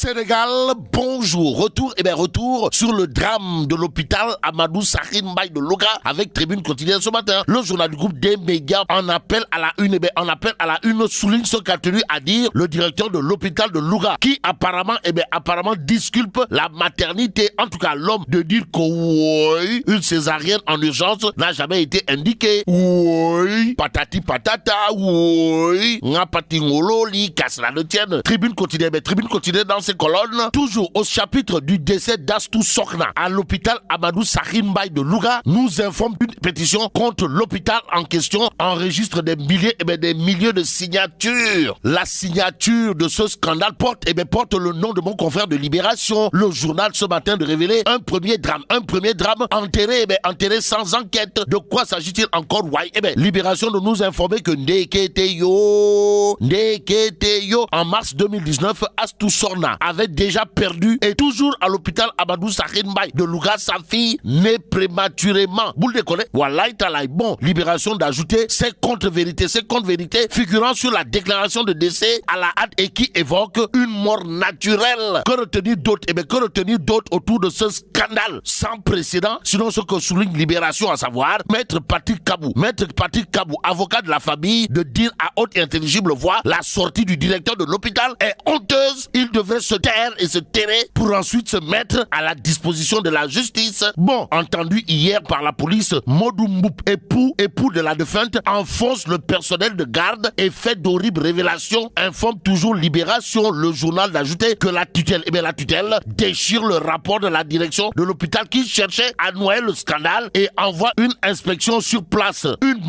Sénégal, bonjour. Retour sur le drame de l'hôpital Amadou Sakhir Mbaye de Louga avec Tribune Quotidienne ce matin. Le journal du groupe des médias en appelle à la une, souligne ce qu'a tenu à dire le directeur de l'hôpital de Louga qui apparemment disculpe la maternité. En tout cas, l'homme de dire que oui, une césarienne en urgence n'a jamais été indiquée. Oui, patati patata, oui, ngapati ngololi, casse la ne tienne. Tribune quotidienne dans ses colonnes, toujours au chapitre du décès d'Astou Sokna à l'hôpital Amadou Sakhir Mbaye de Louga, nous informe une pétition contre l'hôpital en question enregistre des milliers de signatures. La signature de ce scandale porte le nom de mon confrère de Libération. Le journal ce matin de révéler un premier drame enterré sans enquête. De quoi s'agit-il encore? Libération de nous informer que Ndeketeyo en mars 2019, Astou Sokna avait déjà perdu et toujours à l'hôpital Amadou Sakhir Mbaye de Louga sa fille née prématurément. Vous le déconnez? Wallahi talaï. Bon, Libération d'ajouter ces contre-vérités figurant sur la déclaration de décès à la hâte et qui évoque une mort naturelle. Que retenir d'autre autour de ce scandale sans précédent, sinon ce que souligne Libération, à savoir Maître Patrick Kabou, avocat de la famille, de dire à haute et intelligible voix la sortie du directeur de l'hôpital est honteuse. Il devrait se taire et se terrer pour ensuite se mettre à la disposition de la justice. Bon, entendu hier par la police, Modou Mboup, époux de la défunte, enfonce le personnel de garde et fait d'horribles révélations. Informe toujours Libération, le journal, d'ajouter que la tutelle déchire le rapport de la direction de l'hôpital qui cherchait à noyer le scandale et envoie une inspection sur place. Une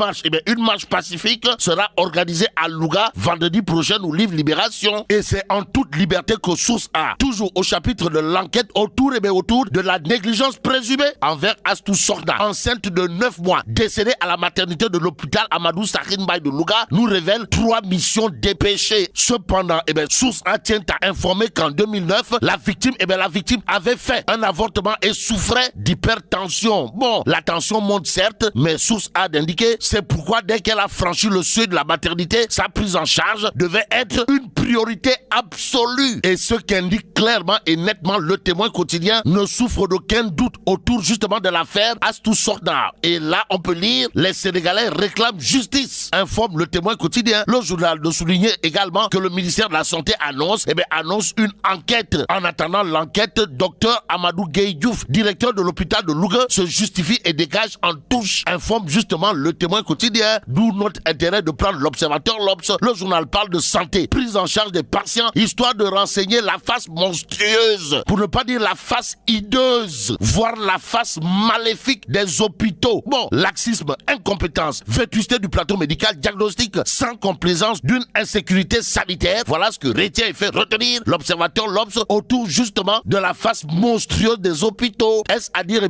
marche pacifique sera organisée à Louga vendredi prochain, nous livre Libération. Et c'est en toute liberté que Source A, toujours au chapitre de l'enquête autour de la négligence présumée envers Astou Sokna, enceinte de 9 mois, décédée à la maternité de l'hôpital Amadou Sakhir Mbaye de Louga, nous révèle 3 missions dépêchées. Cependant, Source A tient à informer qu'en 2009, la victime avait fait un avortement et souffrait d'hypertension. Bon, la tension monte certes, mais Source A d'indiquer, c'est pourquoi dès qu'elle a franchi le seuil de la maternité, sa prise en charge devait être une priorité absolue. Et ce qu'indique clairement et nettement le Témoin quotidien ne souffre d'aucun doute autour justement de l'affaire Astou Sokna. Et là, on peut lire, les Sénégalais réclament justice, informe le Témoin quotidien. Le journal de souligner également que le ministère de la Santé annonce une enquête. En attendant l'enquête, Dr Amadou Gueye Diouf, directeur de l'hôpital de Louga, se justifie et dégage en touche, informe justement le Témoin quotidien. D'où notre intérêt de prendre l'Observateur l'Obs. Le journal parle de santé, prise en charge des patients, histoire de renseigner la face monstrueuse, pour ne pas dire la face hideuse, voire la face maléfique des hôpitaux. Bon, laxisme, incompétence, vétusté du plateau médical, diagnostic sans complaisance d'une insécurité sanitaire. Voilà ce que retient et fait retenir l'Observateur l'Obs autour justement de la face monstrueuse des hôpitaux. Est-ce à dire,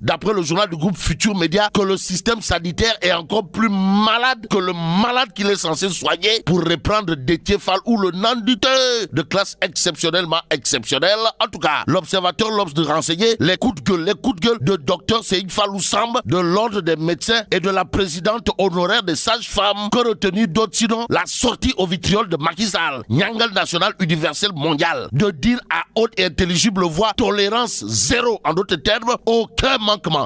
d'après le journal du groupe Futur Média, que le système sanitaire est encore plus malade que le malade qu'il est censé soigner, pour reprendre Déthié Fall ou le nandité de classe exceptionnellement exceptionnelle. En tout cas, l'Observateur l'Obs de renseigner les coups de gueule de Dr Seyd Fallou Samb, de l'ordre des médecins et de la présidente honoraire des sages-femmes. Que retenir d'autre sinon la sortie au vitriol de Macky Sall, Nyangal national universel mondial, de dire à haute et intelligible voix tolérance zéro. En d'autres termes, aucun manquement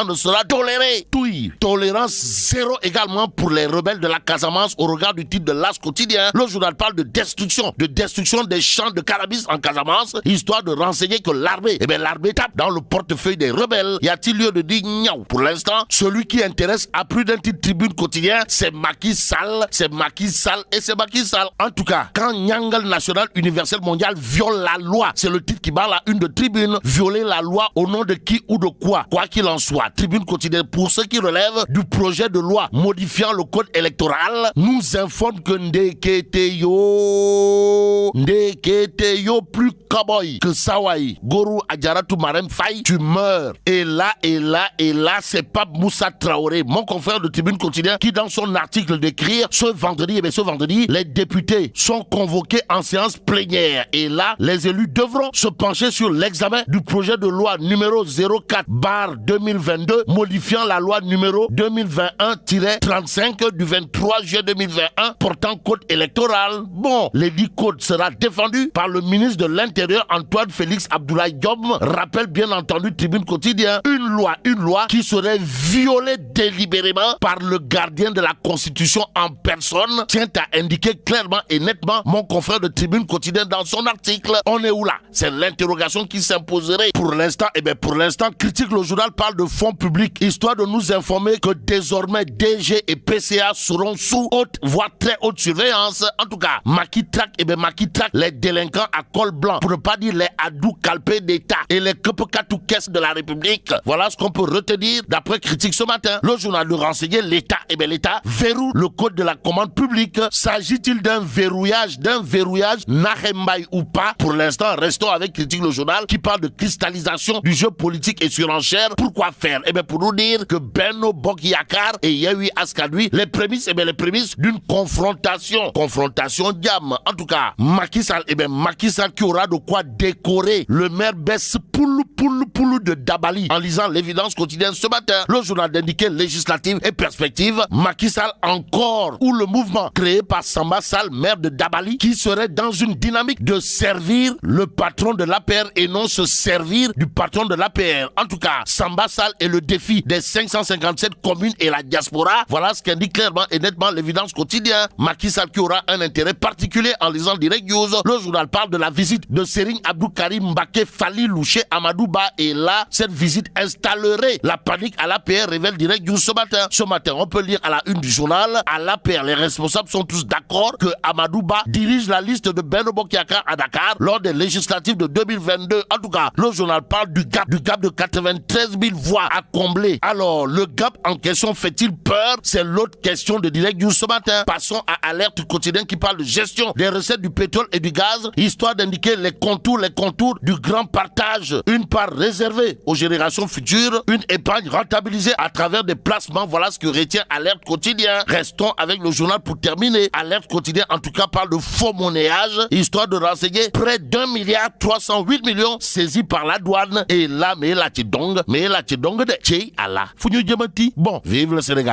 ne sera toléré. Oui, tolérance zéro également pour les rebelles de la Casamance au regard du titre de l'As quotidien. Le journal parle de destruction des champs de cannabis en Casamance, histoire de renseigner que l'armée tape dans le portefeuille des rebelles. Y a-t-il lieu de dire niaou? Pour l'instant, celui qui intéresse à plus d'un titre Tribune quotidien, c'est Macky Sall. En tout cas, quand Nyangal national universel mondial viole la loi, c'est le titre qui bat la une de Tribune. Violer la loi au nom de qui ou de quoi? Quoi qu'il en soit, Tribune quotidienne, pour ceux qui relèvent du projet de loi modifiant le code électoral, nous informe que Ndeketeyo plus Kaboy, que Sawai, Gourou Adjaratou Marem Faye, tu meurs. Et là, c'est Pape Moussa Traoré, mon confrère de Tribune Quotidien, qui dans son article décrit ce vendredi, les députés sont convoqués en séance plénière. Et là, les élus devront se pencher sur l'examen du projet de loi numéro 04/2022 modifiant la loi numéro 2021-35 du 23 juillet 2021 portant code électoral. Bon, l'édit code sera défendu par le ministre de l'Intérieur Antoine Félix Abdoulaye Diop, rappelle bien entendu Tribune Quotidien. Une loi qui serait violée délibérément par le gardien de la Constitution en personne, tient à indiquer clairement et nettement mon confrère de Tribune Quotidien dans son article. On est où là? C'est l'interrogation qui s'imposerait. Pour l'instant, Critique le journal parle de fonds publics, histoire de nous informer que désormais DG et PCA seront sous haute, voire très haute surveillance. En tout cas, Macky traque les délinquants à col blanc, pour ne pas dire les adou calpés d'État et les kepokatou caisses de la République. Voilà ce qu'on peut retenir d'après Critique ce matin. Le journal nous renseignait l'État verrouille le code de la commande publique. S'agit-il d'un verrouillage, Nahembaï ou pas? Pour l'instant, restons avec Critique le journal qui parle de cristallisation du jeu politique et surenchère. Pourquoi faire? Pour nous dire que Benno Bokk Yakaar et Yewwi Askan Wi, les prémices d'une confrontation diam. En tout cas, Macky Sall qui aura de quoi décorer le maire Bess Poulou de Dabali. En lisant l'évidence quotidienne ce matin, le journal d'indiquer législative et perspective, Macky Sall encore, ou le mouvement créé par Samba Sall, maire de Dabali, qui serait dans une dynamique de servir le patron de l'APR et non se servir du patron de l'APR. En tout cas, Samba Sall est le défi des 557 communes et la diaspora. Voilà ce qu'indique clairement et nettement l'évidence quotidienne. Macky Sall qui aura un intérêt particulier en lisant Direct News. Le journal parle de la visite de Serigne Abdou Karim Mbacké Fally Louché Amadouba, et là, cette visite installerait la panique à l'APR, révèle Direct News ce matin. Ce matin, on peut lire à la une du journal, à l'APR, les responsables sont tous d'accord que Amadouba dirige la liste de Benno Bokk Yakaar à Dakar lors des législatives de 2022. En tout cas, le journal parle du gap de 93 000 voix à combler. Alors, le gap en question fait-il peur? C'est l'autre question de Direct News ce matin. Passons à Alerte Quotidien qui parle de gestion des recettes du pétrole et du gaz, histoire d'indiquer les contours du grand partage. Une part réservée aux générations futures, une épargne rentabilisée à travers des placements. Voilà ce que retient Alerte Quotidien. Restons avec le journal pour terminer. Alerte Quotidien en tout cas parle de faux monnayage, histoire de renseigner près d'1,308 milliard saisis par la douane. Et là, mais la tidong de Tchei Allah. Bon, vive le Sénégal.